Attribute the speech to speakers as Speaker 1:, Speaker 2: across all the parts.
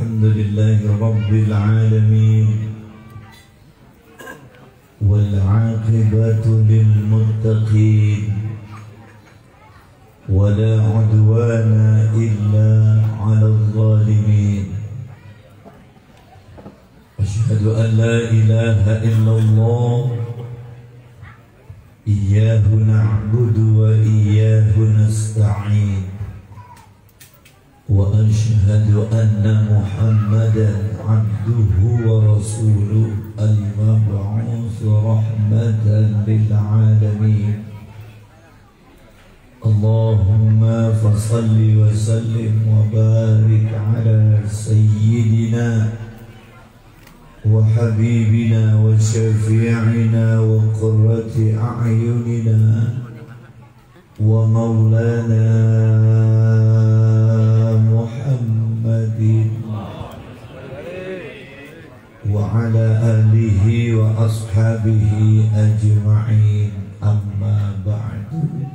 Speaker 1: Alhamdulillahi Rabbil Alamin, wal aqibatu lil muttaqin, wala udwana illa 'alal zalimin. Asyhadu an la ilaha illallah, iyyahu na'budu wa iyyahu nasta'in. Wa ashhadu anna Muhammadan abduhu wa rasuluh al-mab'uts rahmatan lil alamin. Allahumma fasalli wa sallim wa barik ala sayyidina wa habibina wa syafi'ina wa qurrati a'yunina wa maulana Muhammadin wa ala alihi wa ashabihi ajma'in. Amma ba'du.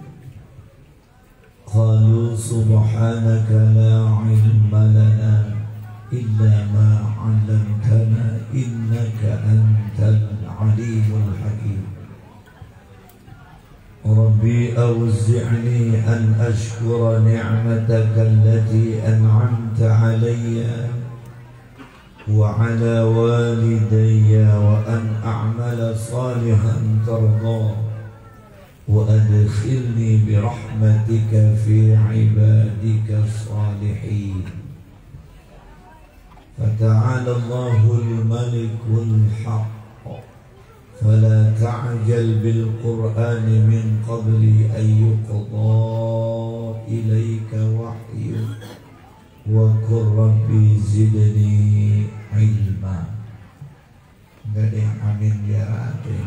Speaker 1: Qalu subhanaka la ilma lana illa ma 'allamtana innaka antal alimul hakim. Rabbi awzi'ni an ashkura ni'mataka allati an'amta 'alayya wa 'ala walidayya wa an a'mala salihan tardah wa adkhilni bi rahmatika fi 'ibadika as-salihin. Fata'ala Allahul malikul haqq, fala ta'jal bil qur'ani min qabli an yuqda ilayka wahyu wa qur rabbi zidni ilma. Enggak ada yang amin ya Rabbi.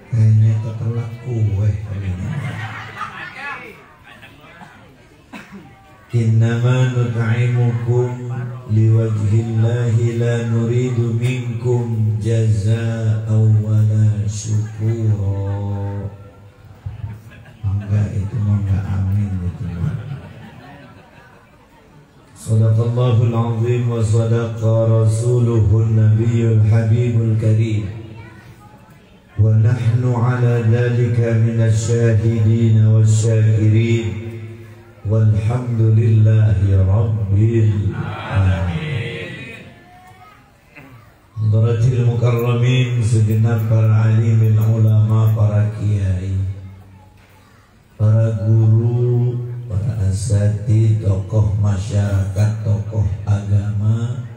Speaker 1: Kayaknya ketelak kue kali ini. Innama nut'imukum liwajhillahi la nuridu minkum jazaa'an wala syukura. Enggak, itu mah enggak amin itu mah. Shadaqallahul azim wa sadaqa rasuluhun nabiyyul habibul karim. Wa nahnu ala dhalika minasy syahidin wasyakirin. Walhamdulillahi Rabbil Alamin. Hadaratil mukarramin, segenap para alimil ulama, para kiai, para guru, para asatidz, tokoh masyarakat, tokoh agama,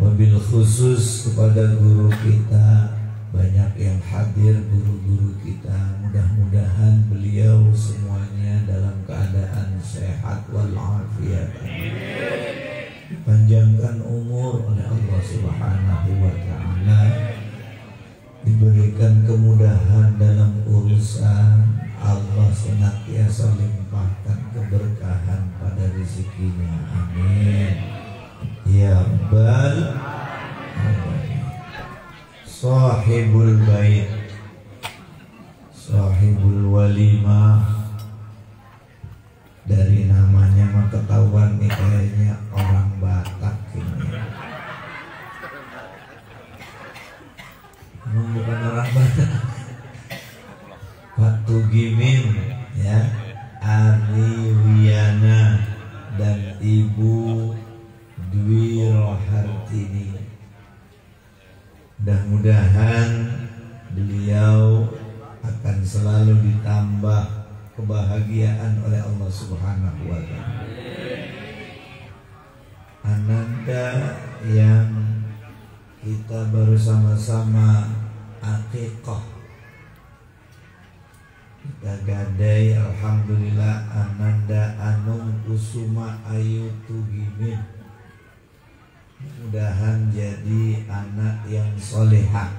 Speaker 1: wabil khusus kepada guru kita. Banyak yang hadir, guru-guru kita. Mudah-mudahan beliau semuanya dalam keadaan sehat walafiat. Dipanjangkan umur oleh Allah Subhanahu wa ta'ala, diberikan kemudahan dalam urusan. Allah senantiasa limpahkan keberkahan pada rezekinya. Amin ya rabbal alamin. Sahibul bait, sahibul walimah, dari namanya mah ketahuan nih kayaknya orang Batak ini. Emang bukan orang Batak. Pak Tugimin ya, Ari Wiana dan Ibu Dwi Rohartini. Mudah-mudahan beliau akan selalu ditambah kebahagiaan oleh Allah Subhanahu wa ta'ala. Ananda yang kita baru sama-sama akikah, kita gadai, alhamdulillah, Ananda Anung Kusuma Ayu Tugimin. Mudah-mudahan jadi anak yang solehah,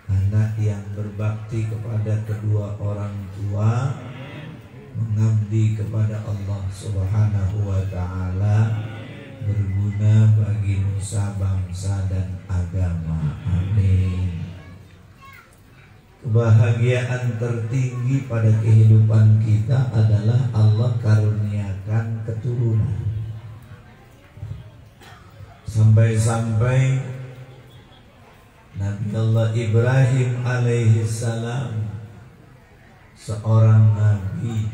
Speaker 1: anak yang berbakti kepada kedua orang tua, mengabdi kepada Allah Subhanahu wa ta'ala, berguna bagi nusa, bangsa, dan agama. Amin. kebahagiaan tertinggi pada kehidupan kita adalah Allah karuniakan keturunan. Sampai-sampai Nabi Allah Ibrahim alaihi salam, seorang nabi,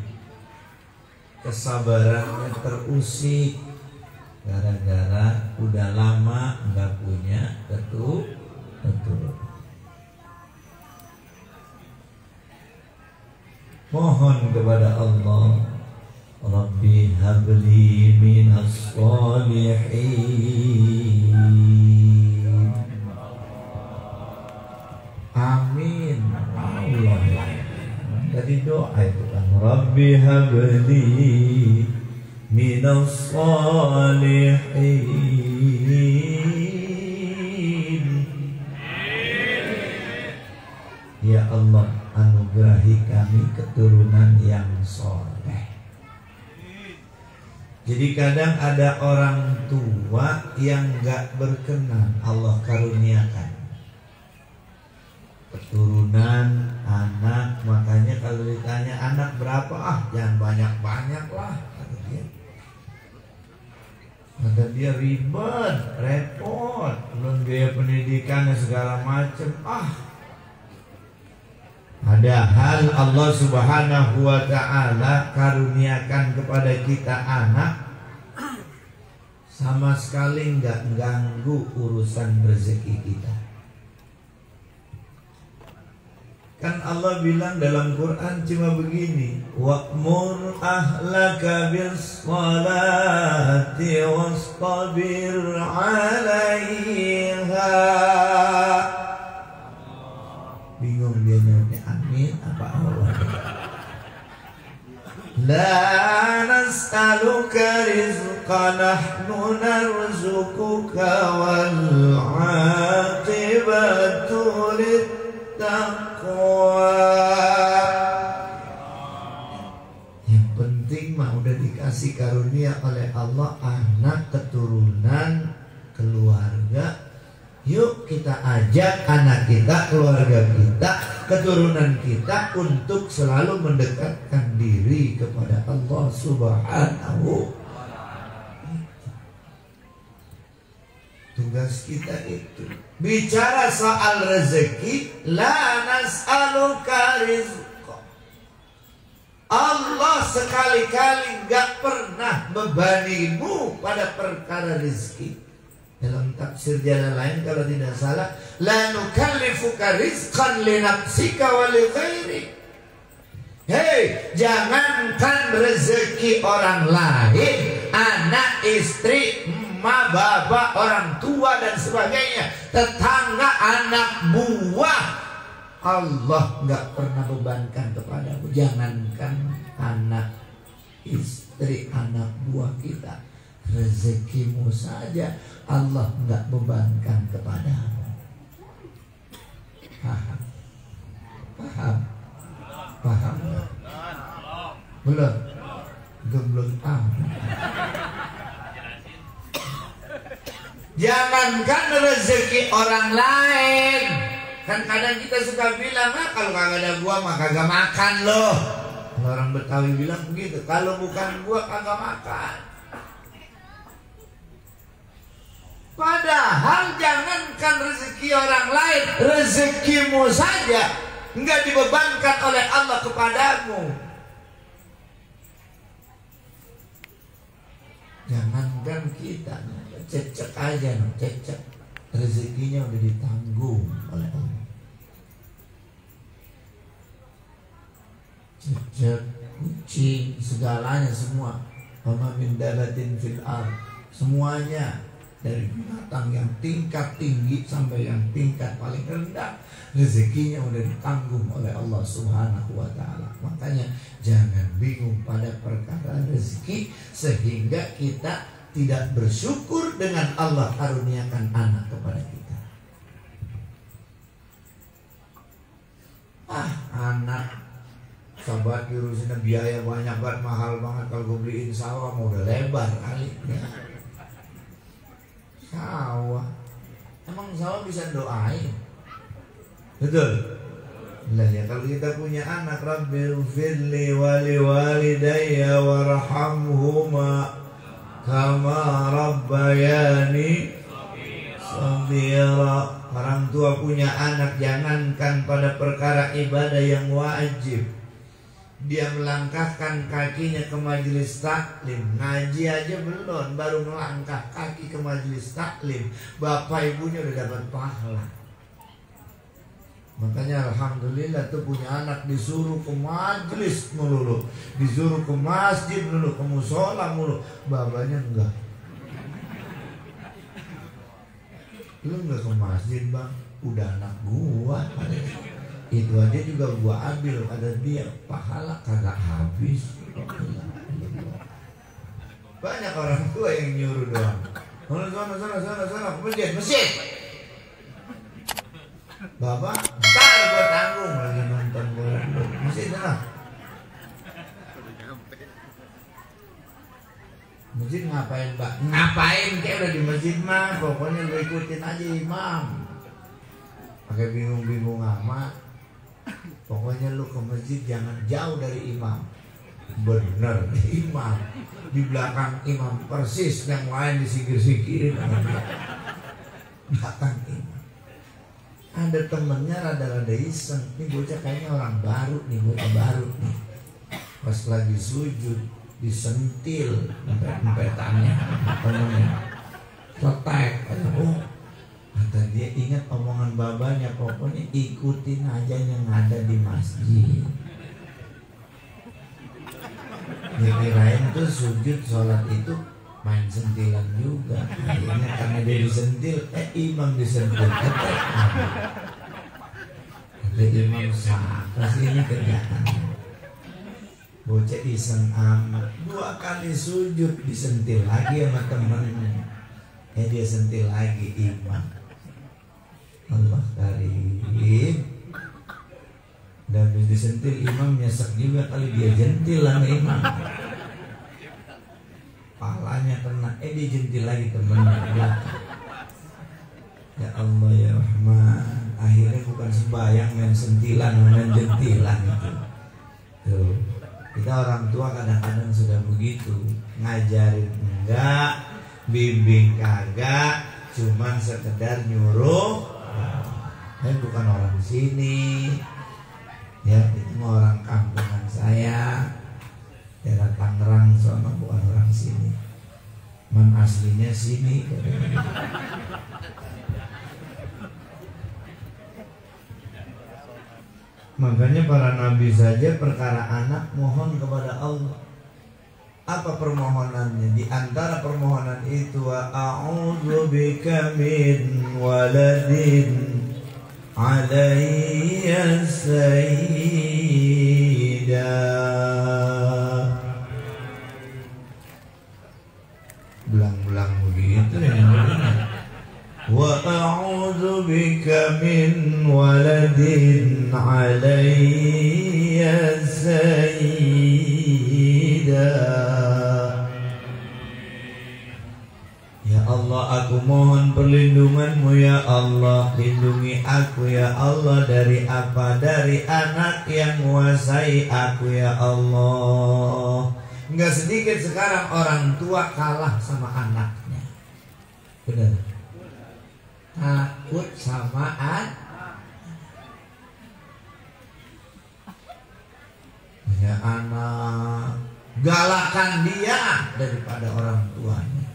Speaker 1: kesabarannya terusik gara-gara udah lama nggak punya keturunan. Mohon kepada Allah, Rabbi habli minas sholihin. Amin. Allah. Tadi doa itu kan, Rabbi habli minas sholihin. Ya Allah, anugerahi kami keturunan yang soleh. Jadi kadang ada orang tua yang gak berkenan Allah karuniakan keturunan, anak. Makanya kalau ditanya anak berapa, jangan banyak-banyak lah, kata dia ribet, repot, belum biaya pendidikannya segala macam. Padahal Allah Subhanahu wa ta'ala karuniakan kepada kita anak, sama sekali nggak ganggu urusan rezeki kita. Kan Allah bilang dalam Quran cuma begini, wa'mur ahlaka bis salati wastabir 'alaiha. Bingung dia nanya amin apa Allah. La nas'aluka rizqan nahnu narzuquka wal 'aqibatu littaqwa. Yang penting mah udah dikasih karunia oleh Allah anak, keturunan, keluarga. Yuk kita ajak anak kita, keluarga kita, keturunan kita untuk selalu mendekatkan diri kepada Allah Subhanahu. Tugas kita itu. Bicara soal rezeki, la nas'aluka rizqa. Allah sekali-kali gak pernah bebanimu pada perkara rezeki. Dalam tafsir jalan lain kalau tidak salah, la nukallifuka rizqan li nafsika wa li ghairi. Hei, jangankan rezeki orang lain, anak, istri, emak, bapak, orang tua dan sebagainya, tetangga, anak buah, Allah nggak pernah bebankan kepadamu. Jangankan anak, istri, anak buah kita, rezekimu saja Allah nggak bebankan kepadamu. Paham? Paham? Paham nggak? Belum? Belum paham. Jangankan rezeki orang lain, kan kadang kita suka bilang, kalau kagak ada gua mah kagak makan loh. Orang Betawi bilang begitu, kalau bukan gua kagak makan. Padahal jangankan rezeki orang lain, rezekimu saja enggak dibebankan oleh Allah kepadamu. Jangankan kita, cecek aja, cecek, rezekinya udah ditanggung oleh Allah. Cecek, kucing, segalanya semua. Wa min dabatin fil ardh, semuanya. Dari binatang yang tingkat tinggi sampai yang tingkat paling rendah, rezekinya udah ditanggung oleh Allah Subhanahu wa ta'ala. Makanya jangan bingung pada perkara rezeki, sehingga kita tidak bersyukur dengan Allah karuniakan anak kepada kita. Anak sahabat diurusin biaya banyak banget, mahal banget. Kalau gue beliin sawah mau udah lebar kali ya. Sawah, emang sawah bisa doain? Betul. Nah ya kalau kita punya anak, Rabbighfirli wa liwalidayya warhamhuma kama rabbayani shaghira. Orang tua punya anak, jangankan pada perkara ibadah yang wajib, dia melangkahkan kakinya ke majelis taklim, ngaji aja belum, baru melangkah kaki ke majelis taklim, bapak ibunya udah dapat pahala. Makanya alhamdulillah tuh punya anak disuruh ke majelis melulu, disuruh ke masjid melulu, ke musola mulu, babanya enggak. Lu enggak ke masjid bang, udah anak gua, itu aja juga gua ambil, ada dia pahala kagak habis. Banyak orang tua yang nyuruh doang, sana ke masjid. Bapak, ntar gue tanggung lagi nonton bola dulu. Masjid sana. Masjid ngapain Pak? Ngapain kayak udah di masjid mah, pokoknya lu ikutin aja imam. Pakai bingung-bingung amat. Pokoknya lu ke masjid jangan jauh dari imam. Bener, imam di belakang imam persis, yang lain disikir-sikirin. Belakang imam. Ada temennya rada-rada iseng, nih bocah kayaknya orang baru nih, bocah baru nih. Pas lagi sujud disentil empetannya temennya, cetek. Oh, kata dia ingat omongan babanya, pokoknya ikutin aja yang ada di masjid. Dia kirain tuh sujud sholat itu main sentilan juga. Akhirnya karena dia disentil, imam disentil, ketek. Kata imam siapa sih ini kerjaan? Bocah iseng amat, 2 kali sujud disentil lagi sama temennya. Dia sentil lagi imam. Allah karim. Dan habis disentil imam nyesek juga kali, dia jentil sama imam. Palanya kena, dijentil lagi temennya. Ya Allah ya Rahman, akhirnya bukan sembahyang, main sentilan, main jentilan itu. Tuh, kita orang tua kadang-kadang sudah begitu, ngajarin enggak, bimbing kagak, cuman sekedar nyuruh. Bukan orang sini, ya itu mah orang kampungan saya. Daerah Tangerang soalnya, bukan orang sini. Man aslinya sini. Makanya para nabi saja perkara anak mohon kepada Allah. Apa permohonannya? Di antara permohonan itu, wa a'udzu bika min waladin alayya sayyida. Belang-belang begitu ya. Wa a'udzu bika min waladin alayya sayyida. Ya Allah, aku mohon perlindunganmu ya Allah. Lindungi aku ya Allah dari apa? Dari anak yang menguasai aku ya Allah. Enggak sedikit sekarang orang tua kalah sama anaknya. Benar. Takut sama ya anak, galakan dia daripada orang tuanya.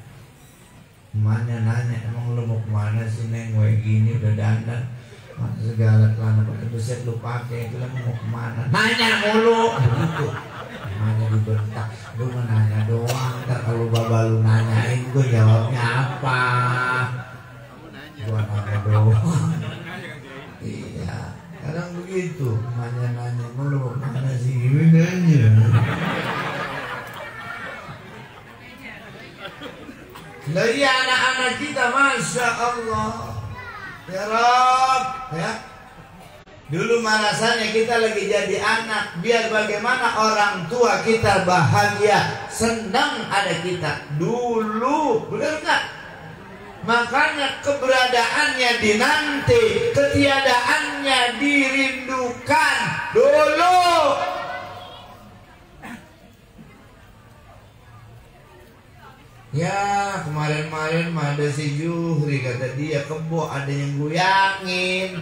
Speaker 1: Emaknya nanya, emang lu mau kemana sih Neng? Gue gini udah dandan, masa segala celana pakai beset lu pakai, itu lah mau kemana? Nanya mulu, begitu. Emaknya dibentak, lu mau nanya doang, ntar kalau baba lu nanyain gue jawabnya apa? Gue nanya doang. Iya, kadang begitu. Nanya mulu, mana sih gue nanya. Dari anak-anak kita, Masya Allah, ya Rob, ya. Dulu rasanya kita lagi jadi anak, biar bagaimana orang tua kita bahagia, senang ada kita. Dulu, benar nggak? Makanya keberadaannya dinanti, ketiadaannya dirindukan dulu. Ya kemarin-kemarin ada si Juhri, kata dia kebo ada yang goyangin.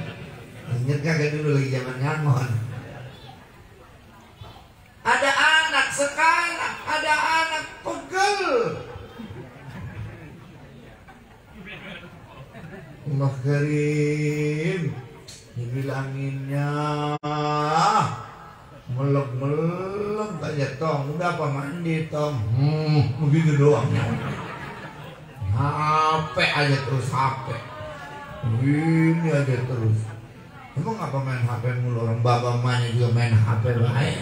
Speaker 1: Ingat kagak dulu lagi zaman ngangon. Ada anak sekarang, ada anak pegel. Allah Karim, dibilanginnya melek-melek aja, Tom. Udah apa mandi, Tom? Begitu doang. HP aja terus, HP. Ini aja terus. Emang apa main HP mulu? Orang bapak mamanya juga main HP baik.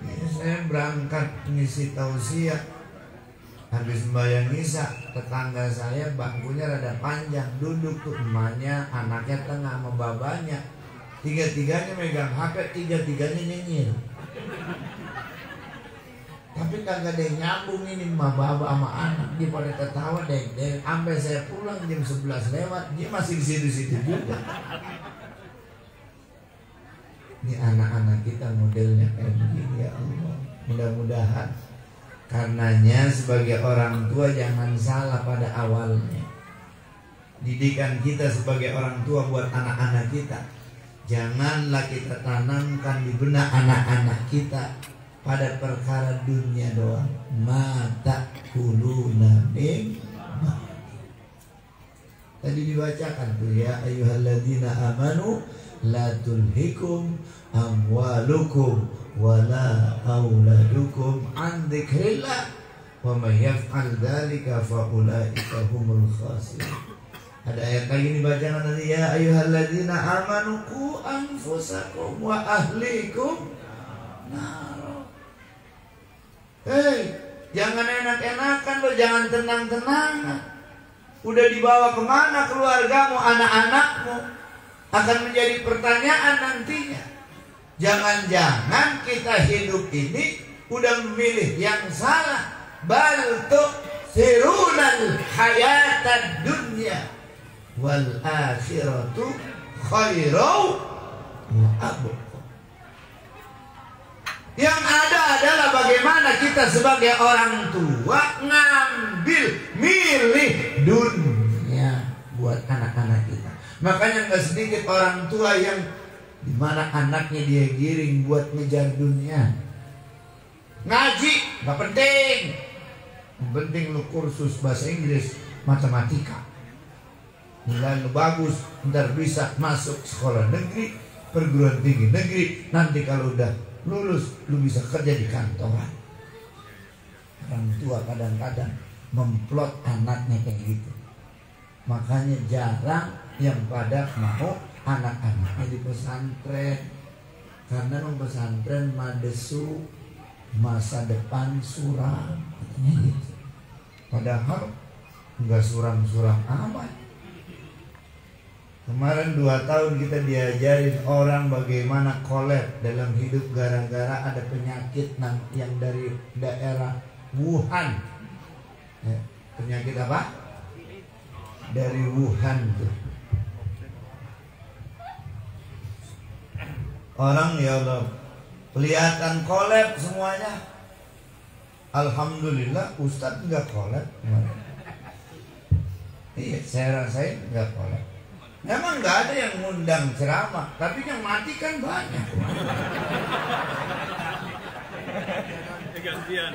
Speaker 1: Ini saya berangkat ngisi tausiah, habis sembahyang isya, tetangga saya bangkunya rada panjang, duduk tuh emaknya, anaknya tengah sama babanya. Tiga-tiganya megang HP, tiga-tiganya nyinyir. Tapi kagak ada yang nyambung ini sama baba sama anak. Dia pada ketawa deh. Sampai saya pulang jam 11 lewat, dia masih di situ-situ juga. Ini anak-anak kita modelnya kayak begini, ya Allah. Mudah-mudahan. Karenanya sebagai orang tua jangan salah pada awalnya. Didikan kita sebagai orang tua buat anak-anak kita, janganlah kita tanamkan di benak anak-anak kita pada perkara dunia doang. Mata kuluna mimma. Tadi dibacakan tuh, ya ayyuhalladzina amanu la tulhikum amwalukum wala auladukum an dzikrillah wa may yaf'al dzalika fa ulaika humul khasirun. Ada ayat lagi dibacakan tadi, ya ayyuhalladzina amanu qu anfusakum wa ahlikum nar. Hei, jangan enak-enakan lo, jangan tenang-tenangan. Udah dibawa kemana keluargamu, anak-anakmu, akan menjadi pertanyaan nantinya. Jangan-jangan kita hidup ini udah memilih yang salah. Bal tu'thirunal hayatad dunya wal akhiratu khairu wa abqa. Yang ada adalah bagaimana kita sebagai orang tua ngambil, milih dunia buat anak-anak kita. Makanya nggak sedikit orang tua yang dimana anaknya dia giring buat ngejar dunia. Ngaji nggak penting, yang penting lu kursus bahasa Inggris, matematika, nilai lu bagus, ntar bisa masuk sekolah negeri, perguruan tinggi negeri. Nanti kalau udah lulus lu bisa kerja di kantoran. Orang tua kadang-kadang memplot anaknya kayak gitu. Makanya jarang yang pada mau anak-anaknya di pesantren, karena pesantren madesu, masa depan suram, katanya gitu. Padahal nggak suram-suram amat. Kemarin 2 tahun kita diajarin orang bagaimana kolab dalam hidup gara-gara ada penyakit yang dari daerah Wuhan. Ya, penyakit apa? Dari Wuhan tuh. Orang ya Allah kelihatan kolab semuanya. Alhamdulillah Ustadz nggak kolab. Iya, saya rasain nggak kolab. Memang nggak ada yang ngundang ceramah, tapi yang mati kan banyak. Iya,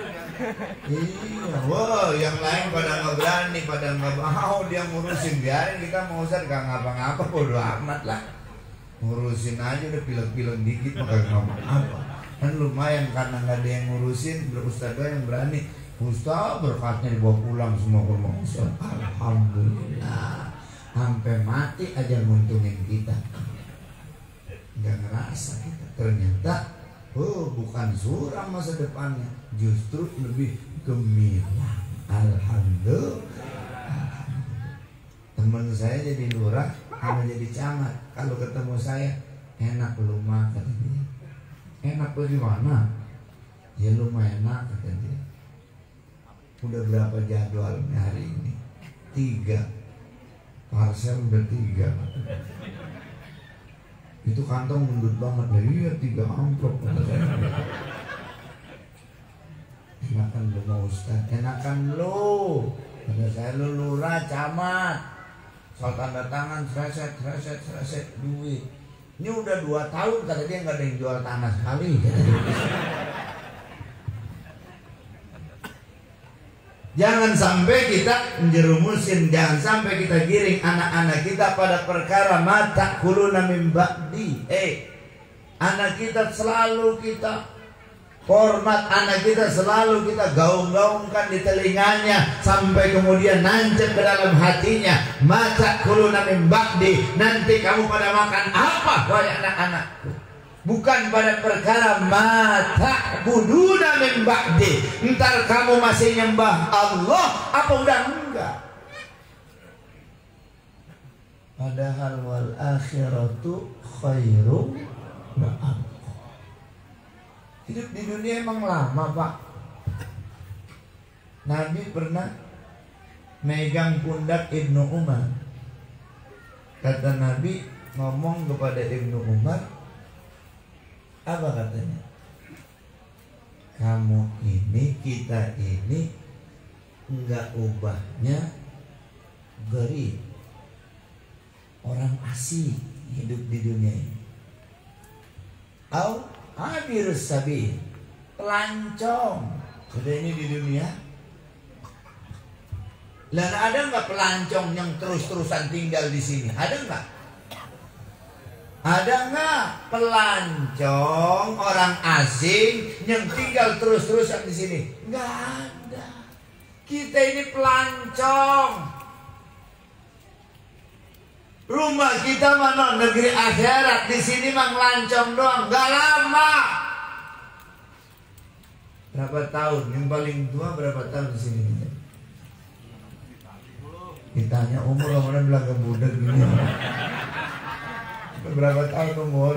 Speaker 1: wow, yang lain pada nggak berani, pada nggak mau dia ngurusin. Biarin kita mau Ustaz gak ngapa-ngapa, bodo amat lah. Ngurusin aja udah pilek-pilek dikit maka nggak ngapa-ngapa. Kan lumayan karena nggak ada yang ngurusin, berustadz yang berani. Ustaz berkatnya dibawa pulang semua ke rumah Ustaz. Alhamdulillah. Sampai mati aja nguntungin kita. Nggak ngerasa kita. Ternyata bukan suram masa depannya, justru lebih gemilang. Alhamdulillah. Teman saya jadi lurah sama jadi camat. Kalau ketemu saya, enak lu mah, kata dia. Enak lu di mana? Ya lu mah enak, kata dia. Udah berapa jadwalnya hari ini? 3 parcel, udah 3. Itu kantong gendut banget. Iya 3 amplop. Enakan lu mau Ustaz, enakan lu. Kata saya, lu lurah, camat, soal tanda tangan, sereset duit. Ini udah 2 tahun kata dia nggak ada yang jual tanah sekali. Jangan sampai kita menjerumusin, jangan sampai kita giring anak-anak kita pada perkara mata kuluna min ba'di. Anak kita selalu kita hormat, anak kita selalu kita gaung-gaungkan di telinganya sampai kemudian nancep ke dalam hatinya. Mata kuluna min ba'di, nanti kamu pada makan apa wahai anak-anakku? Bukan pada perkara mata buduna min ba'di, entar kamu masih nyembah Allah apa udah enggak. Padahal wal akhiratu khairum wa abqa. Hidup di dunia emang lama Pak. Nabi pernah megang pundak Ibnu Umar. Kata Nabi ngomong kepada Ibnu Umar, apa katanya? Kamu ini, kita ini enggak ubahnya gharib, orang asing hidup di dunia ini. Au abirus sabil, pelancong. Sudah ini di dunia. Dan ada nggak pelancong yang terus-terusan tinggal di sini? Ada nggak? Ada nggak pelancong orang asing yang tinggal terus-terusan di sini? Nggak ada. Kita ini pelancong. Rumah kita mana negeri akhirat, di sini mah ngelancong doang, nggak lama. Berapa tahun? Yang paling tua berapa tahun di sini? Ditanya umur, orang bilang ke budak gini. Berapa tahun umur?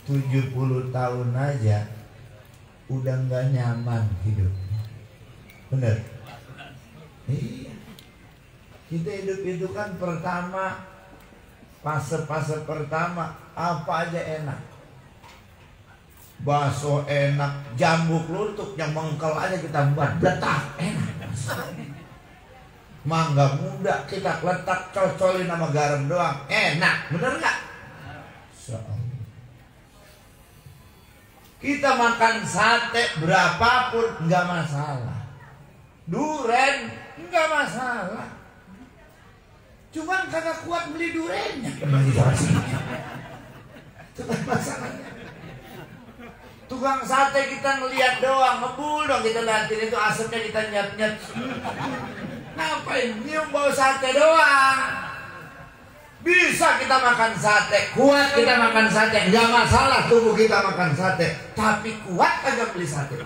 Speaker 1: 70 tahun aja udah nggak nyaman hidupnya. Bener? Iya. Kita hidup itu kan pertama, fase pertama apa aja enak. Bakso enak, jambu klutuk yang mengkel aja kita buat letak enak. Mangga muda kita letak cocolin sama garam doang enak, bener nggak? Kita makan sate berapapun nggak masalah, duren nggak masalah. Cuman kagak kuat beli durennya. Itu kan masalahnya. Tukang sate kita ngeliat doang, ngebul dong kita liatin itu asapnya kita nyat-nyat. Ngapain nyium bau sate doang? Bisa kita makan sate, kuat kita makan sate, nggak masalah tubuh kita makan sate. Tapi kuat kagak beli sate.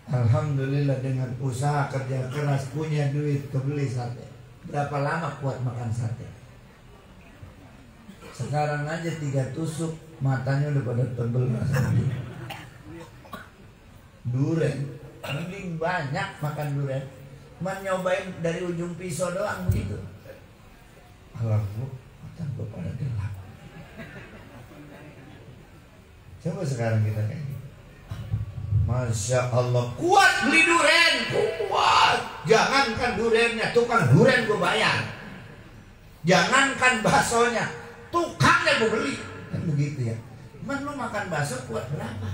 Speaker 1: Alhamdulillah dengan usaha kerja keras punya duit kebeli sate. Berapa lama kuat makan sate? Sekarang aja 3 tusuk matanya udah pada tebel rasanya. Duren, mending banyak makan duren. Cuman nyobain dari ujung pisau doang begitu. Alah bu, mata gue pada gelap. Coba sekarang kita kayak gini. Masya Allah, kuat beli duren, kuat. Jangankan durennya, tukang duren gue bayar. Jangankan baksonya, tukangnya gue beli. Kan begitu ya. Cuman lu makan bakso kuat berapa?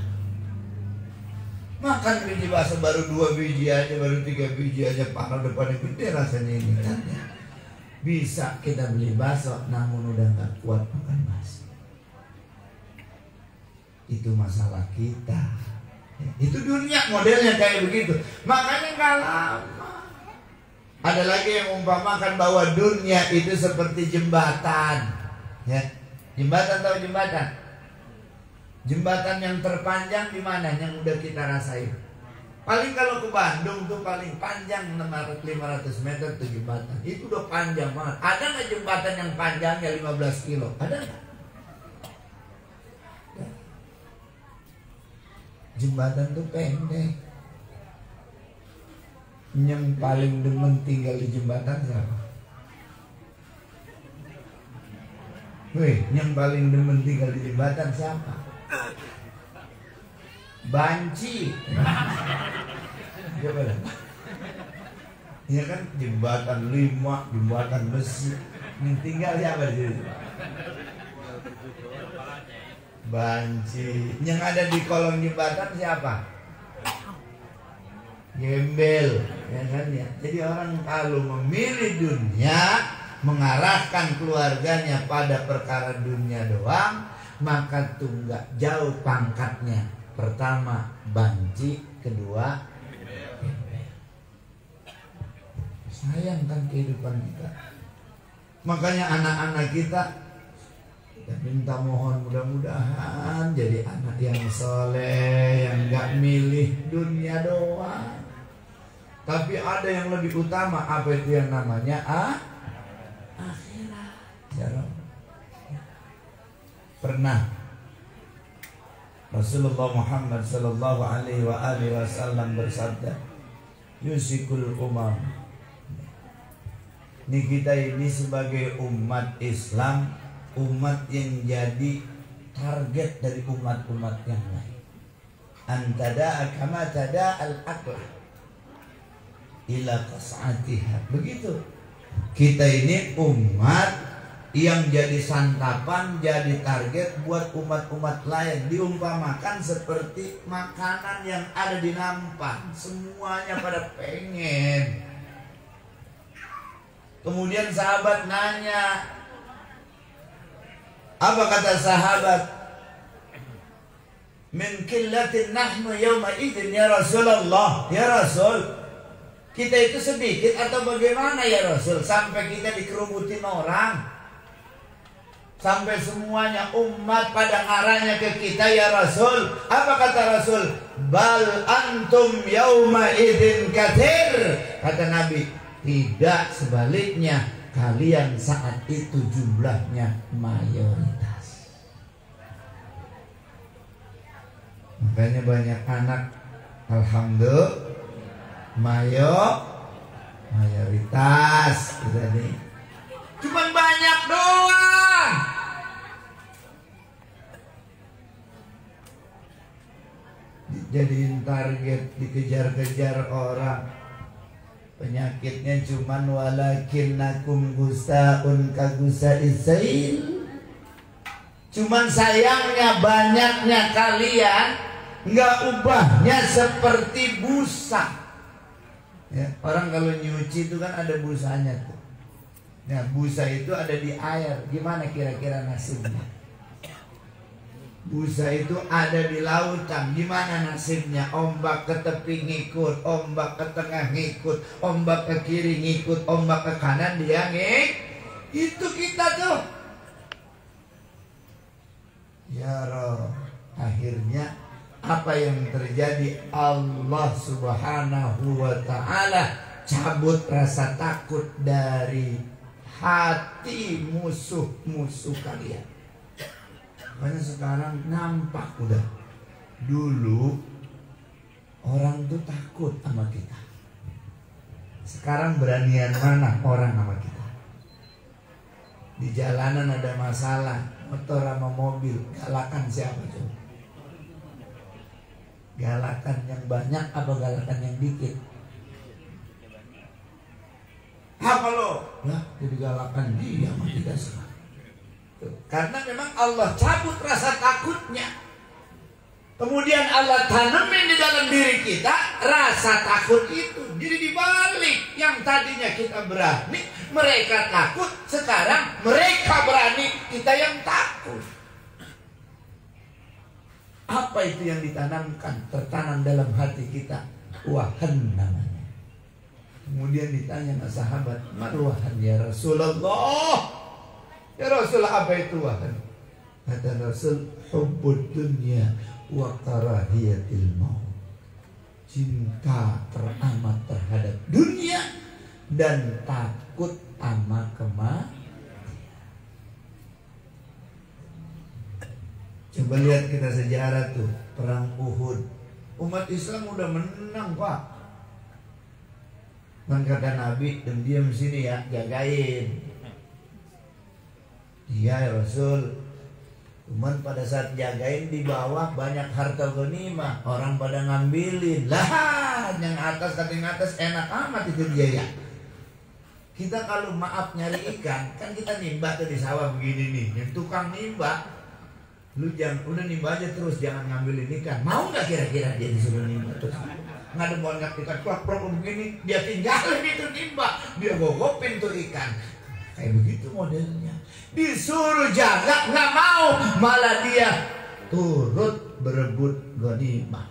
Speaker 1: Makan biji bakso baru 2 biji aja, baru 3 biji aja, pala depannya gede rasanya ini kan ya. Bisa kita beli bakso, namun udah gak kuat makan bakso. Itu masalah kita. Itu dunia modelnya kayak begitu. Makanya gak lama. Ada lagi yang umpamakan bahwa dunia itu seperti jembatan. Ya, jembatan tahu jembatan? Jembatan yang terpanjang di mana yang udah kita rasain? Paling kalau ke Bandung tuh paling panjang 500 meter tuh jembatan. Itu udah panjang banget. Ada nggak jembatan yang panjangnya 15 kilo? Ada nggak? Jembatan tuh pendek. Yang paling demen tinggal di jembatan siapa? Weh, yang paling demen tinggal di jembatan siapa? Banci. Coba lah. Ya kan jembatan 5, jembatan besi. Yang tinggal siapa di situ? Banci. Yang ada di kolong jembatan siapa? Gembel, ya kan ya. Jadi orang kalau memilih dunia, mengarahkan keluarganya pada perkara dunia doang, maka tuh nggak jauh pangkatnya. Pertama banci, kedua gembel. Sayang kan kehidupan kita. Makanya anak-anak kita minta mohon mudah-mudahan jadi anak yang soleh, yang nggak milih dunia doang. Tapi ada yang lebih utama, apa itu yang namanya akhirat. Ya Rabb. Pernah Rasulullah Muhammad sallallahu alaihi wasallam bersabda, yusikul umam. Ini kita ini sebagai umat Islam, umat yang jadi target dari umat-umat yang lain. Antada kama tada al-aqlah ila qas'atiha. Begitu. Kita ini umat yang jadi santapan, jadi target buat umat-umat lain. Diumpamakan seperti makanan yang ada di nampan. Semuanya pada pengen. Kemudian sahabat nanya, apa kata sahabat? Min qillatin nahnu yawma idin ya Rasulullah. Ya Rasul, kita itu sedikit atau bagaimana ya Rasul? Sampai kita dikerubutin orang, sampai semuanya umat pada ngarahnya ke kita ya Rasul. Apa kata Rasul? Bal antum yawma idin kathir. Kata Nabi, tidak, sebaliknya, kalian saat itu jumlahnya mayoritas. Makanya banyak anak, alhamdulillah, mayoritas. Jadi cuman banyak doang. Dijadiin target, dikejar-kejar orang. Penyakitnya cuman walakinnakum gusaun kagusa isail. Cuman sayangnya banyaknya kalian nggak ubahnya seperti busa. Ya, orang kalau nyuci itu kan ada busanya tuh. Nah, busa itu ada di air. Gimana kira-kira nasibnya? Busa itu ada di lautan. Gimana nasibnya? Ombak ke tepi ngikut, ombak ke tengah ngikut, ombak ke kiri ngikut, ombak ke kanan dia ngikut. Itu kita tuh. Ya Rabb, akhirnya apa yang terjadi? Allah Subhanahu wa ta'ala cabut rasa takut dari hati musuh-musuh kalian. Karena sekarang nampak udah. Dulu orang tuh takut sama kita. Sekarang beranian mana orang sama kita? Di jalanan ada masalah, motor sama mobil, galakan siapa coba? Galakan yang banyak apa galakan yang dikit? Apa lo? Lah, jadi galakan dia sama kita sekarang. Karena memang Allah cabut rasa takutnya. Kemudian Allah tanamin di dalam diri kita rasa takut itu. Jadi dibalik, yang tadinya kita berani, mereka takut. Sekarang mereka berani, kita yang takut. Apa itu yang ditanamkan? Tertanam dalam hati kita. Wahan namanya. Kemudian ditanya sama sahabat, "Marwahan ya Rasulullah?" Ya Rasul, apa itu wahan? Kata Rasul, hubbud dunya wa karahiyatil maut. Cinta teramat terhadap dunia dan takut sama kematian. Coba lihat kita sejarah tuh, perang Uhud. Umat Islam udah menang Pak. Dan kata Nabi, diam sini ya, jagain. Iya ya Rasul. Cuman pada saat jagain di bawah banyak harta ghanimah, orang pada ngambilin. Lah, yang atas kating atas enak amat itu dia ya. Kita kalau maaf nyari ikan, kan kita nimba tuh di sawah begini nih. Yang tukang nimba, lu jangan udah nimba aja terus, jangan ngambilin ikan. Mau nggak kira-kira dia disuruh nimba terus? Nggak ada banyak ikan, klak-klak begini, dia tinggalin itu nimba, dia gogopin tuh ikan. Kayak begitu modelnya. Disuruh jaga nggak mau, malah dia turut berebut ghanimah.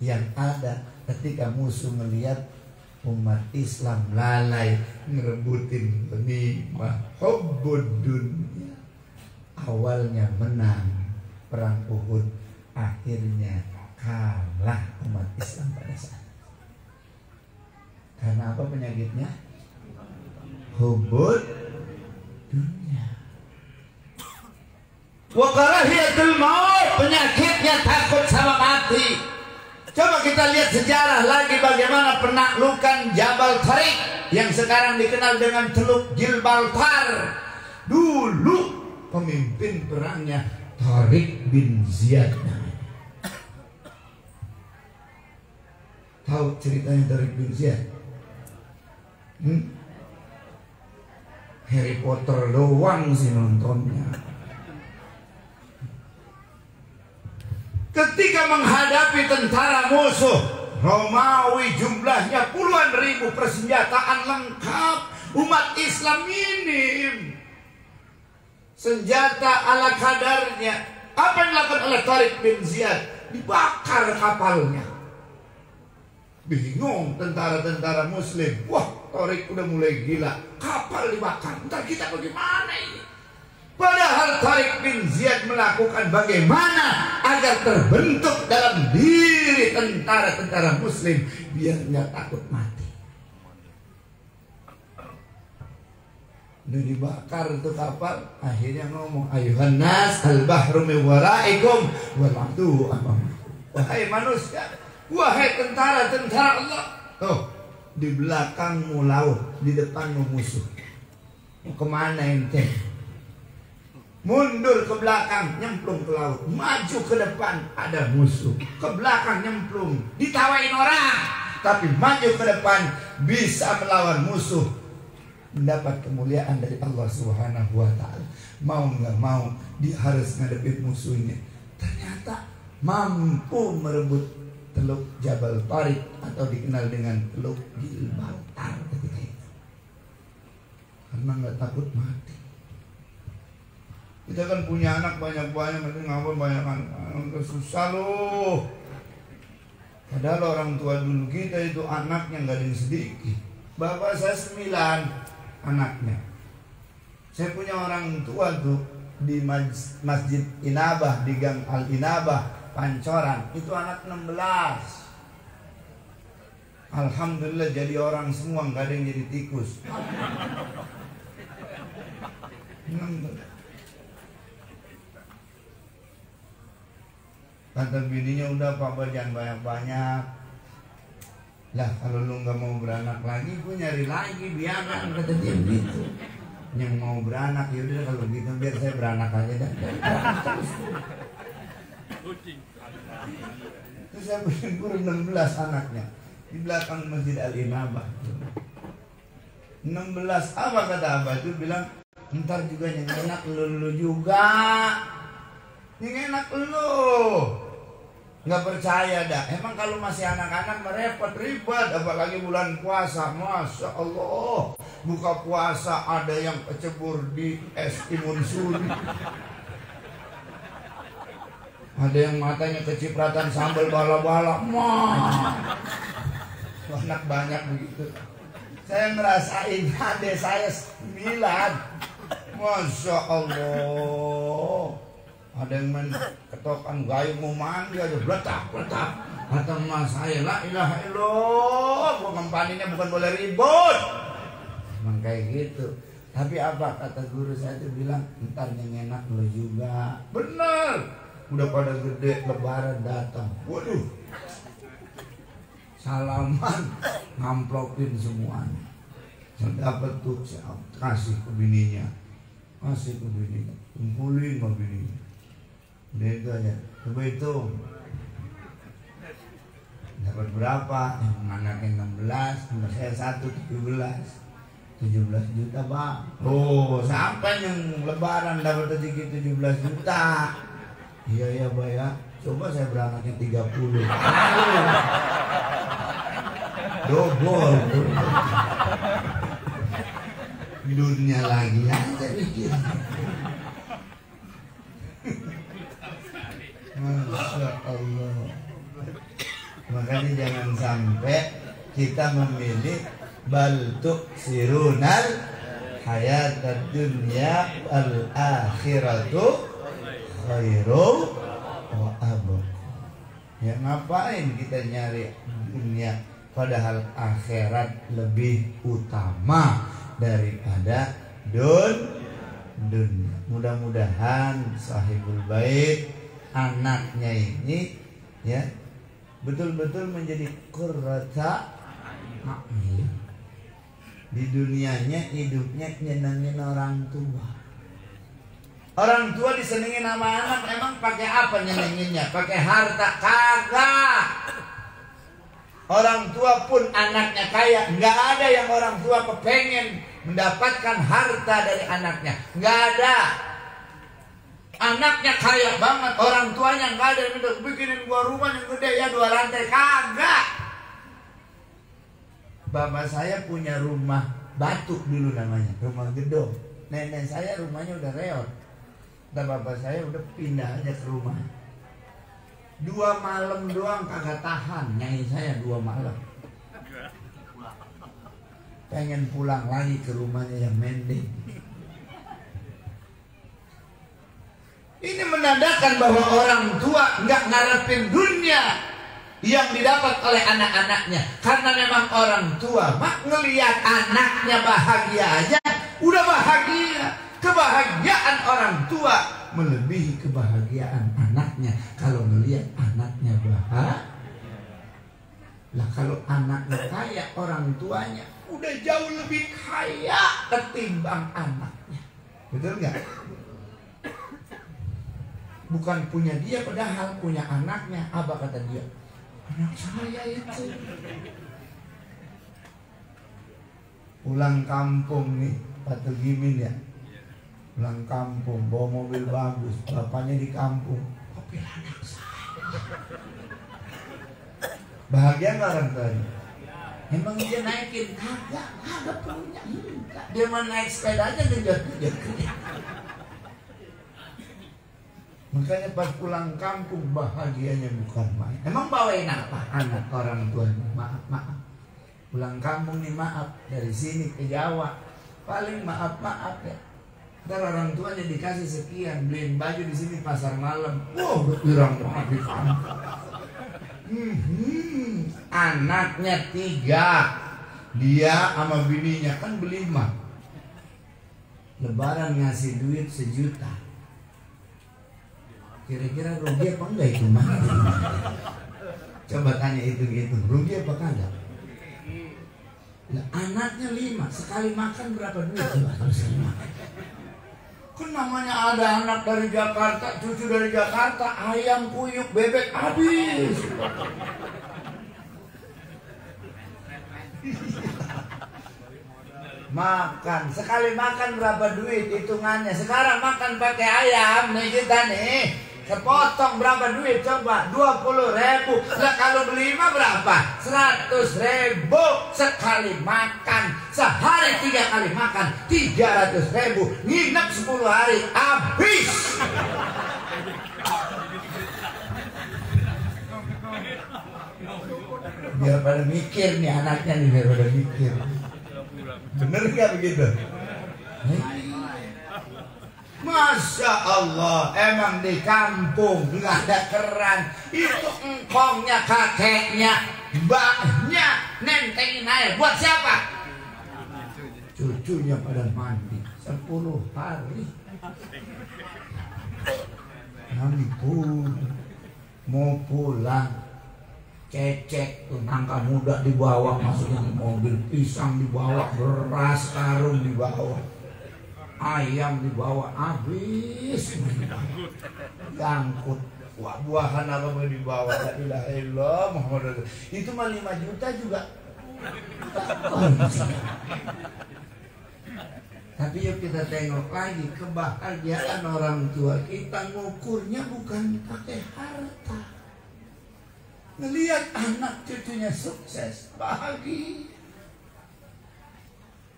Speaker 1: Yang ada ketika musuh melihat umat Islam lalai ngerebutin ghanimah, hubbud dunya. Awalnya menang perang Uhud, akhirnya kalah umat Islam pada saat. Karena apa penyakitnya? Hubbud dunia. Wa karahiyatul maut, penyakitnya takut sama mati. Coba kita lihat sejarah lagi bagaimana penaklukan Jabal Tariq yang sekarang dikenal dengan Teluk Gibraltar. Dulu pemimpin perangnya Tariq bin Ziyad. Tahu ceritanya Tariq bin Ziyad? Harry Potter doang sih nontonnya. Ketika menghadapi tentara musuh Romawi, jumlahnya puluhan ribu, persenjataan lengkap, umat Islam minim, senjata ala kadarnya. Apa yang dilakukan oleh Tariq bin Ziyad? Dibakar kapalnya. Bingung tentara-tentara muslim. Wah, Tariq udah mulai gila, kapal dibakar, ntar kita bagaimana ini? Padahal Tariq bin Ziyad melakukan bagaimana agar terbentuk dalam diri tentara-tentara muslim biar nggak takut mati. Udah dibakar itu kapal, akhirnya ngomong, ayuhan nas al-bahru min waraikum wal adu amamakum. Wahai manusia, wahai tentara-tentara Allah, tuh di belakangmu laut, di depanmu musuh. Mau kemana ente? Mundur ke belakang, nyemplung ke laut. Maju ke depan, ada musuh. Ke belakang nyemplung, ditawain orang. Tapi maju ke depan, bisa melawan musuh, mendapat kemuliaan dari Allah Subhanahu wa ta'ala. Mau nggak mau, dia harus ngadepin musuhnya. Ternyata mampu merebut Teluk Jabal Tariq, atau dikenal dengan Teluk Gibraltar ketika itu. Karena nggak takut mati. Kita kan punya anak banyak-banyak, nanti ngapa banyak anak, susah loh. Padahal orang tua dulu kita itu anaknya nggak ada yang sedikit. Bapak saya 9 anaknya. Saya punya orang tua tuh di Masjid Inabah, di Gang Al Inabah, Pancoran. Itu anak 16. Alhamdulillah jadi orang semua, nggak ada yang jadi tikus. 16. Kata bininya, udah Papa jangan banyak-banyak. Lah kalau lu nggak mau beranak lagi, gue nyari lagi, biarkan, kata dia begitu. Yang mau beranak, yaudah kalau gitu biar saya beranak aja dah. Terus saya bersyukur 16 anaknya di belakang Masjid Al-Inabah. 16 apa kata Abah itu bilang, ntar juga yang enak lu juga. Yang enak lu. Nggak percaya dah. Emang kalau masih anak-anak merepot, ribet, apalagi bulan puasa. Masya Allah, buka puasa ada yang kecebur di es timun suri, ada yang matanya kecipratan sambal bala-bala. Anak banyak begitu. Saya ngerasain, adik saya 9. Masya Allah. Ada yang main ketokan gayung mau mandi aja bletak. Kata emak saya, la ilaha illallah, gua ngempaninya bukan boleh ribut. Emang kayak gitu. Tapi apa kata guru saya itu bilang, ntar yang enak lo juga. Bener. Udah pada gede, lebaran datang. Waduh, salaman, ngamplopin semuanya. Saya dapat tuh, saya kasih ke bininya, kumpulin ke bininya. Dia tanya, coba hitung, dapat berapa? Yang anaknya 16, sama saya 17 juta Pak. Oh, sampai yang lebaran dapat rezeki 17 juta. Iya Pak ya. Coba saya beranaknya 30. Dobol. Dunia lagi aja pikir. Masya Allah. Makanya jangan sampai kita memilih baltuk sirunal hayatad dunya al akhiratu khairu wa abqa. Ya ngapain kita nyari dunia padahal akhirat lebih utama daripada dunia. Mudah-mudahan sahibul bait anaknya ini ya betul-betul menjadi qurrata a'yun. Di dunianya hidupnya nyenengin orang tua. Orang tua disenengin sama anak, emang pakai apa nyenenginnya? Pakai harta? Kagak. Orang tua pun anaknya kaya, nggak ada yang orang tua kepengen mendapatkan harta dari anaknya, nggak ada. Anaknya kaya banget, orang tuanya nggak ada yang minta bikinin gua rumah yang gede ya 2 lantai, kagak. Bapak saya punya rumah batu dulu namanya, rumah gedung. Nenek saya rumahnya udah reot. Dan bapak saya udah pindah aja ke rumah. 2 malam doang kagak tahan, nyai saya 2 malam. Pengen pulang lagi ke rumahnya yang mending. Ini menandakan bahwa orang tua nggak ngarepin dunia yang didapat oleh anak-anaknya. Karena memang orang tua mak ngelihat anaknya bahagia aja udah bahagia. Kebahagiaan orang tua melebihi kebahagiaan anaknya kalau ngelihat anaknya bahagia. Lah kalau anaknya kaya, orang tuanya udah jauh lebih kaya ketimbang anaknya. Betul nggak? Bukan punya dia padahal punya anaknya. Apa kata dia? Anak saya itu. Pulang kampung nih, Pak Gimin ya. Pulang kampung, bawa mobil bagus, bapaknya di kampung, mobil anak saya. Bahagia nggak orang tuanya? Emang dia naikin? Kagak punya. Dia mau naik sepeda aja genjot-genjot. Makanya pas pulang kampung bahagianya bukan main. Emang bawain apa anak orang tuanya? Maaf. Pulang kampung nih maaf, dari sini ke Jawa paling maaf ya. Ntar orang tuanya dikasih sekian, beliin baju di sini pasar malam. Wow, berkurang banget di kampung. Anaknya 3, dia sama bininya kan ber-5. Lebaran ngasih duit 1 juta. Kira-kira rugi apa enggak itu mah? Coba tanya itu rugi apa kagak? Nah, anaknya 5, sekali makan berapa duit coba kalau sekali makan? Kan namanya ada anak dari Jakarta, cucu dari Jakarta, ayam, kuyuk, bebek habis. Makan, sekali makan berapa duit hitungannya. Sekarang makan pakai ayam nih kita nih. Sepotong berapa duit coba? 20.000. Lah kalau beli 5 berapa? 100.000 sekali makan. Sehari 3 kali makan 300.000. Nginep 10 hari habis. Biar pada mikir nih anaknya nih, biar pada mikir. Bener gak begitu? Masya Allah, emang di kampung nggak ada keran. Itu engkongnya, kakeknya, mbaknya nentengin air. Buat siapa? Cucunya pada mandi 10 hari. Ampun, mau pulang cecek tuh, nangka muda dibawa masukin ke mobil, pisang dibawa, beras karung dibawa, ayam dibawa, habis gangkut. Wah, buahan apa mau dibawa? La ilaha illallah Muhammad Rasul. Itu mah 5 juta juga. Tapi yuk kita tengok lagi kebahagiaan orang tua kita, ngukurnya bukan pakai harta. Ngelihat anak cucunya sukses, bahagia.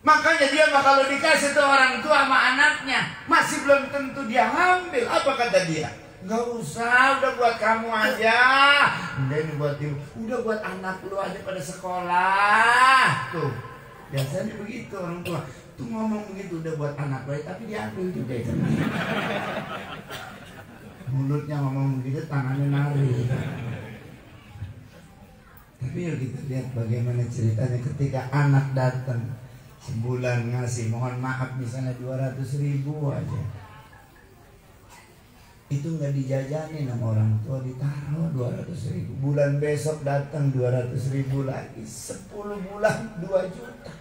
Speaker 1: Makanya dia mah kalau dikasih tuh orang tua sama anaknya, masih belum tentu dia ambil. Apa kata dia? Gak usah, udah buat kamu aja. Ini buat ibu, udah buat anak lu aja pada sekolah. Tuh, biasanya begitu orang tua. Tuh ngomong begitu, udah buat anak baik, tapi diambil juga itu. Mulutnya ngomong begitu, tangannya nari. Tapi ya kita lihat bagaimana ceritanya ketika anak datang sebulan ngasih, mohon maaf misalnya 200.000 aja. Itu nggak dijajanin sama orang tua, ditaruh 200.000. Bulan besok datang 200.000 lagi, 10 bulan 2 juta.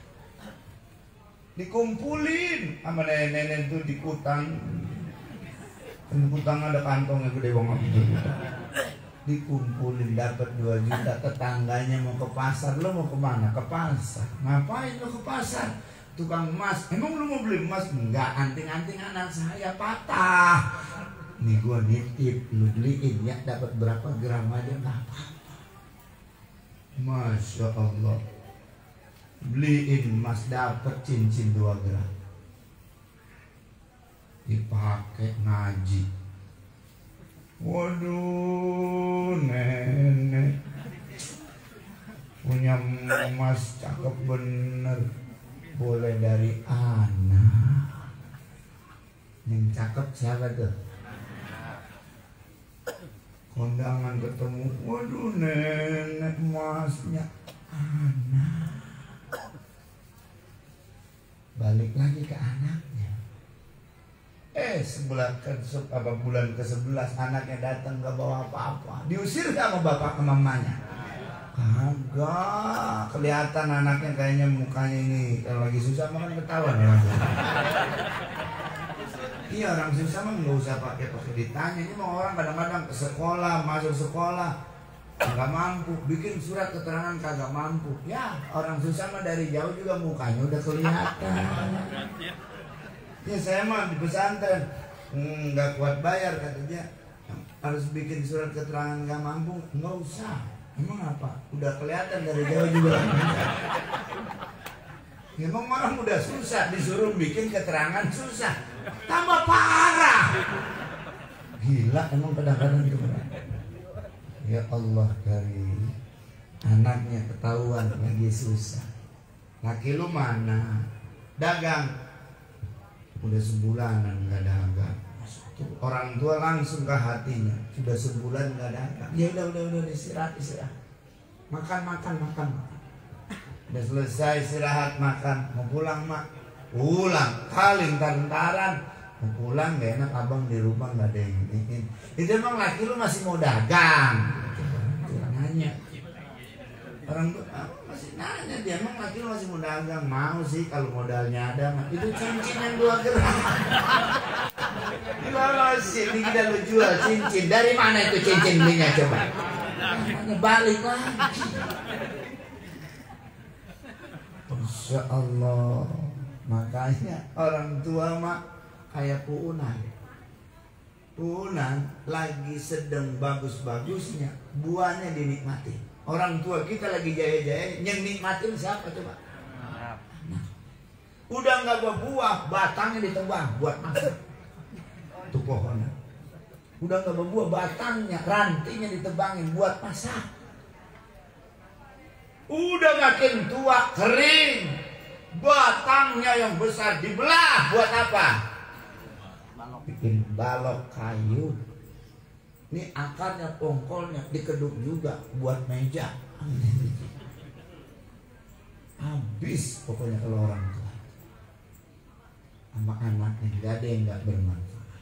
Speaker 1: Dikumpulin sama nenek-nenek itu di kutang. Di kutang ada kantongnya gede banget. Dikumpulin dapat 2 juta. Tetangganya mau ke pasar, lo mau kemana? Ke pasar. Ngapain lo ke pasar? Tukang emas. Emang lo mau beli emas? Enggak, anting-anting anak saya patah. Nih gua nitip, lu beliin ya, dapat berapa gram aja nggak apa-apa. Masya Allah, beliin emas dapat cincin 2 gram, dipakai ngaji. Waduh, nenek punya emas cakep bener, boleh dari anak. Yang cakep siapa tuh? Kondangan ketemu, waduh nenek emasnya anak. Balik lagi ke anaknya. Sebelah bulan ke-11 anaknya datang gak bawa apa-apa. Diusir gak sama bapak ke mamanya? Kagak. Kelihatan anaknya kayaknya mukanya ini kalau lagi susah makan ketahuan ya. Iya, orang susah mah nggak usah pakai ditanya. Ini mau orang kadang-kadang ke sekolah, masuk sekolah nggak mampu, bikin surat keterangan kagak mampu. Ya orang susah mah dari jauh juga mukanya udah kelihatan. Ya saya mah di pesantren nggak kuat bayar katanya, harus bikin surat keterangan nggak mampu. Nggak usah. Emang apa? Udah kelihatan dari jauh juga. Emang orang udah susah disuruh bikin keterangan susah, tambah parah. Gila emang kadang-kadang itu. Ya Allah, dari anaknya ketahuan lagi susah. Laki lu mana? Dagang. Udah sebulanan gak dagang. Orang tua langsung ke hatinya. Sudah sebulan gak dagang. Ya udah istirahat. Makan. Udah selesai istirahat makan, mau pulang mak, pulang kali ntar-ntaran mau pulang gak enak, abang di rumah gak ada yang bikin. Itu emang laki lu masih mau dagang? Coba nanya. Orang tuh masih nanya dia, emang laki lu masih mau dagang? Mau sih kalau modalnya ada mah. Itu cincin yang 2 gram. Gila sih, ini kita lu jual cincin. Dari mana itu cincin belinya coba? Balik lagi. Insya Allah. Makanya orang tua mak kayak puunan lagi sedang bagus-bagusnya, buahnya dinikmati. Orang tua kita lagi jaya-jaya, yang nikmatin siapa coba? Udah nggak berbuah, batangnya ditebang buat masak. Itu pohonnya. Udah nggak berbuah, batangnya, rantingnya ditebangin buat masak. Udah makin tua, kering, batangnya yang besar dibelah buat apa? Bikin balok kayu. Ini akarnya, pongkolnya dikeduk juga buat meja. Habis pokoknya kalau orang tua sama anaknya, gak ada yang gak bermanfaat.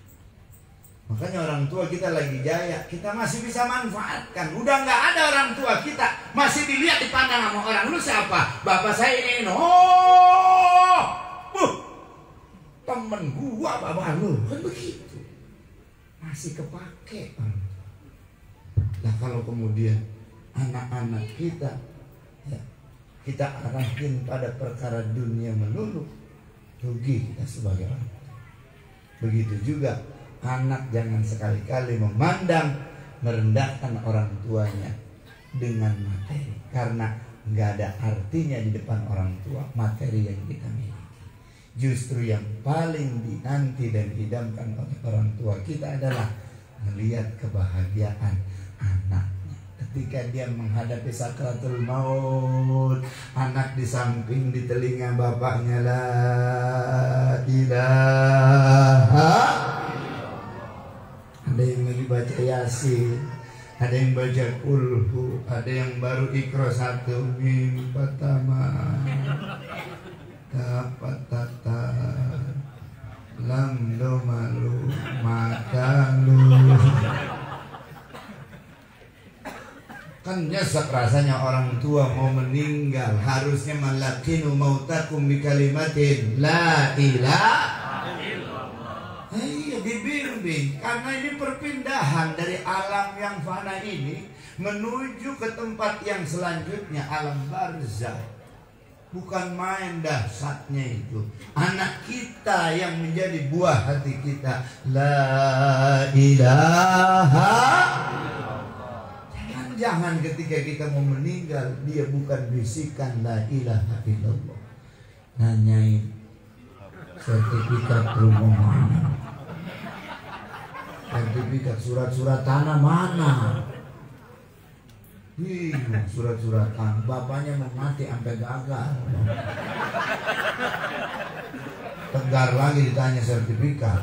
Speaker 1: Makanya orang tua kita lagi jaya, kita masih bisa manfaatkan. Udah nggak ada orang tua kita, masih dilihat dipandang sama orang. Lu siapa? Bapak saya ini. Oh, temen gua bapak lu. Kan begitu. Masih kepake. Nah kalau kemudian anak-anak kita, ya, kita arahin pada perkara dunia melulu, rugi kita sebagai orang. Begitu juga anak jangan sekali-kali memandang merendahkan orang tuanya dengan materi, karena nggak ada artinya di depan orang tua materi yang kita miliki. Justru yang paling dinanti dan didamkan oleh orang tua kita adalah melihat kebahagiaan anaknya ketika dia menghadapi sakratul maut. Anak di samping, di telinga bapaknya, la ilaha. Ada yang lagi baca Yasin, ada yang baca Kulhu, ada yang baru Iqra 1 min pertama dapat tata lam do malu makalu. Kan nyesek rasanya orang tua mau meninggal, harusnya malakinu mautakum bi kalimatin la ilaha. Iya, dibimbing, karena ini perpindahan dari alam yang fana ini menuju ke tempat yang selanjutnya, alam barzah. Bukan main dahsyatnya itu. Anak kita yang menjadi buah hati kita, la ilaha. Jangan ketika kita mau meninggal dia bukan bisikan la ilaha illallah, nanyain sertifikat rumah mana, sertifikat surat-surat tanah mana. Surat-surat tanah, bapaknya mau mati sampai gagal. Tegar lagi ditanya sertifikat.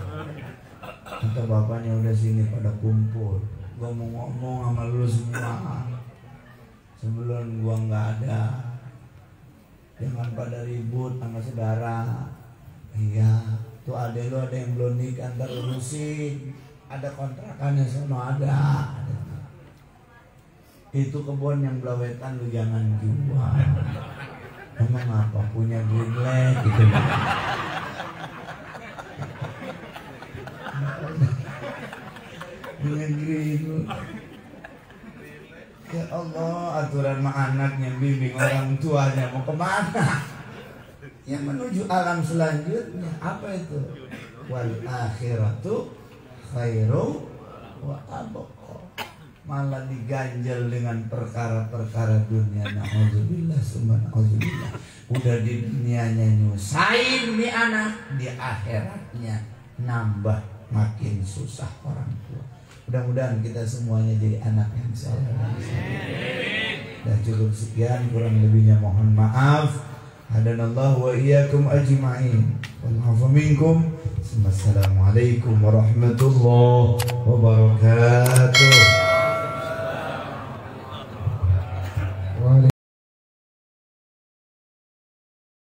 Speaker 1: Kata bapaknya, udah sini pada kumpul, gua mau ngomong sama lu semua sebelum gua nggak ada. Jangan pada ribut sama saudara. Iya, tuh adek lu ada yang belum nikah, ntar urusin. Ada kontrakannya sono ada. Itu kebun yang belawetan lu jangan jual. Emang apa, punya greenland gitu. Dengan greenland. Ya Allah, aturan mah anaknya bimbing orang tuanya mau kemana? Yang menuju alam selanjutnya. Apa itu? Wal akhiratu khairu wa abqa. Malah diganjel dengan perkara-perkara dunia. Na'udzubillah summa na'udzubillah. Udah di dunianya nyusahin nih anak, di akhiratnya nambah makin susah orang tua. Mudah-mudahan kita semuanya jadi anak yang saleh. Dan cukup sekian, kurang lebihnya mohon maaf. Hadanallahu wa iyyakum ajma'in. Wal 'afwa minkum. Assalamualaikum warahmatullahi wabarakatuh.